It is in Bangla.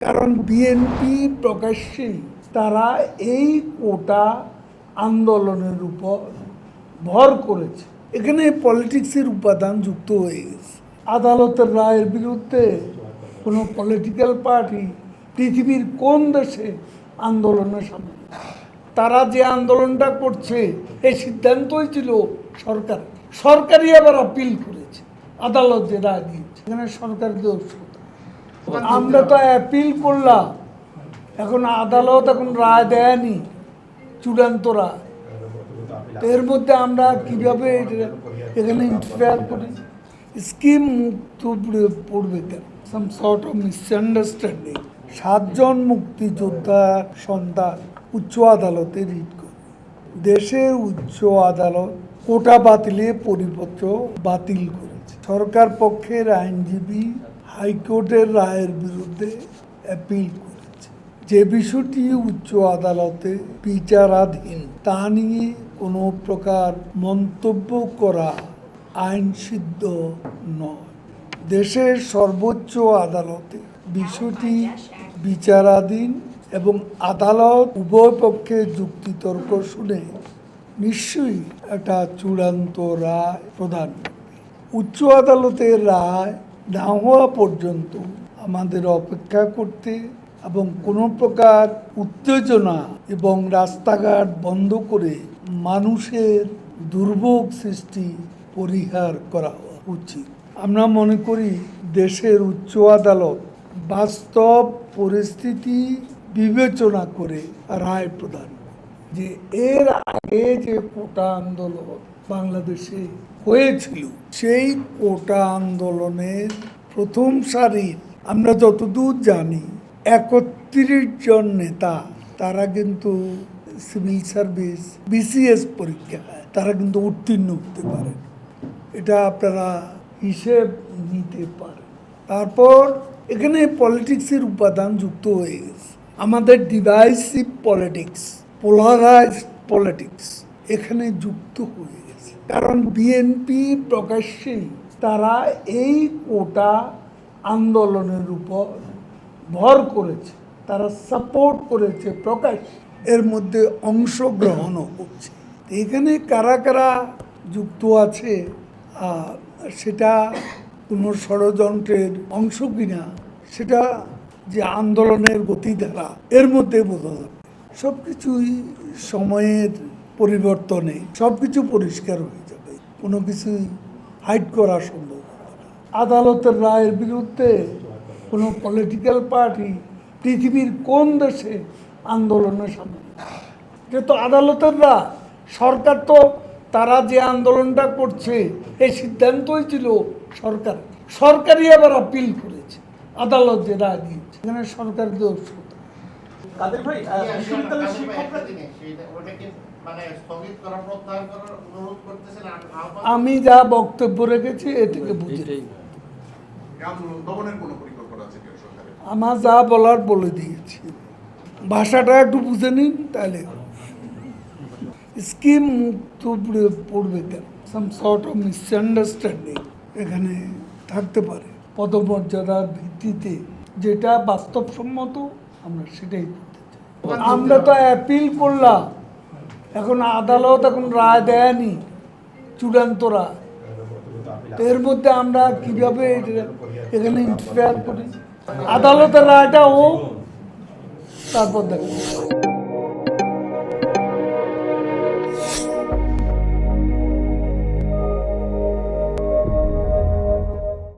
কারণ বিএনপি প্রকাশ্যেই তারা এই কোটা আন্দোলনের উপর ভর করেছে। এখানে পলিটিক্সের উপাদান যুক্ত হয়ে গেছে। আদালতের রায়ের বিরুদ্ধে কোনো পলিটিক্যাল পার্টি পৃথিবীর কোন দেশে আন্দোলনের সামনে, তারা যে আন্দোলনটা করছে এই সিদ্ধান্তই ছিল সরকারই আবার আপিল করেছে, আদালত যে রায় দিয়েছে এখানে সরকার দোষ। আমরা তো অ্যাপিল করলাম, এখন আদালত এখন রায় দেয়নি চূড়ান্ত রায়, এর মধ্যে আমরা কিভাবে এখানে ইন্টারফেয়ার করি? স্কিম মুক্ত পড়বে কেন? Some sort of misunderstanding. 7 জন মুক্তিযোদ্ধা সন্তান উচ্চ আদালতে রিট করে। দেশের উচ্চ আদালত কোটা বাতিলের পরিপত্র বাতিল করেছে। সরকার পক্ষের আইনজীবী হাইকোর্টের রায়ের বিরুদ্ধে অ্যাপিল করেছে। যে বিষয়টি উচ্চ আদালতে বিচারাধীন তা নিয়ে কোনো প্রকার মন্তব্য করা আইনসিদ্ধ নয়। দেশের সর্বোচ্চ আদালতে বিষয়টি বিচারাধীন এবং আদালত উভয় পক্ষে যুক্তিতর্ক শুনে নিশ্চয়ই একটা চূড়ান্ত রায় প্রদান করবে। উচ্চ আদালতের রায় না হওয়া পর্যন্ত আমাদের অপেক্ষা করতে এবং কোনো প্রকার উত্তেজনা এবং রাস্তাঘাট বন্ধ করে মানুষের দুর্ভোগ সৃষ্টি পরিহার করা উচিত। আমরা মনে করি দেশের উচ্চ আদালত বাস্তব পরিস্থিতি বিবেচনা করে রায় প্রদান, যে এর আগে যে কোটা আন্দোলন বাংলাদেশে হয়েছিল সেই কোটা আন্দোলনের প্রথম সারির আমরা যতদূর জানি 31 জন নেতা, তারা কিন্তু সিভিল সার্ভিস বিসিএস পরীক্ষায় তারা কিন্তু উত্তীর্ণ হতে পারেন। এটা আপনারা হিসেব নিতে পারেন। তারপর এখানে পলিটিক্সের উপাদান যুক্ত হয়ে গেছে। আমাদের ডিভাইসিভ পলিটিক্স, পোলারাইজড পলিটিক্স এখানে যুক্ত হয়ে গেছে। কারণ বিএনপি প্রকাশ্যেই তারা এই কোটা আন্দোলনের উপর ভর করেছে, তারা সাপোর্ট করেছে প্রকাশ, এর মধ্যে অংশগ্রহণও করছে। এখানে কারা কারা যুক্ত আছে সেটা কোনো ষড়যন্ত্রের অংশ কিনা সেটা যে আন্দোলনের গতিধারা এর মধ্যে বোঝা যাবে। সব কিছুই সময়ের পরিবর্তনে সব কিছু পরিষ্কার হয়ে যাবে, কোনো কিছুই হাইড করা সম্ভব হবে না। আদালতের রায়ের বিরুদ্ধে কোনো পলিটিক্যাল পার্টি পৃথিবীর কোন দেশে আন্দোলনের সামনে, যেহেতু আদালতের রায়, সরকার তো তারা যে আন্দোলনটা করছে এই সিদ্ধান্তই ছিল সরকারই আবার আপিল করেছে, আদালত যে রায় দিয়েছে এখানে সরকার দোষ। কাদের ভাই, আমি যা বক্তব্য রেখেছি এ থেকে বুঝে আমার যা বলার বলে দিয়েছি, ভাষাটা একটু বুঝে নিন তাহলে। স্কিম মুক্ত পড়বে কেন? সাম সর্ট অফ মিসআন্ডারস্ট্যান্ডিং এখানে থাকতে পারে। পদমর্যাদার ভিত্তিতে যেটা বাস্তবসম্মত আমরা সেটাই করতে চাই। আমরা তো অ্যাপিল করলাম, এখন আদালত এখন রায় দেয়নি চূড়ান্ত রায়, এর মধ্যে আমরা কিভাবে এখানে ইন্টারফেয়ার করি? আদালতের রায়টা ও তারপর দেখো।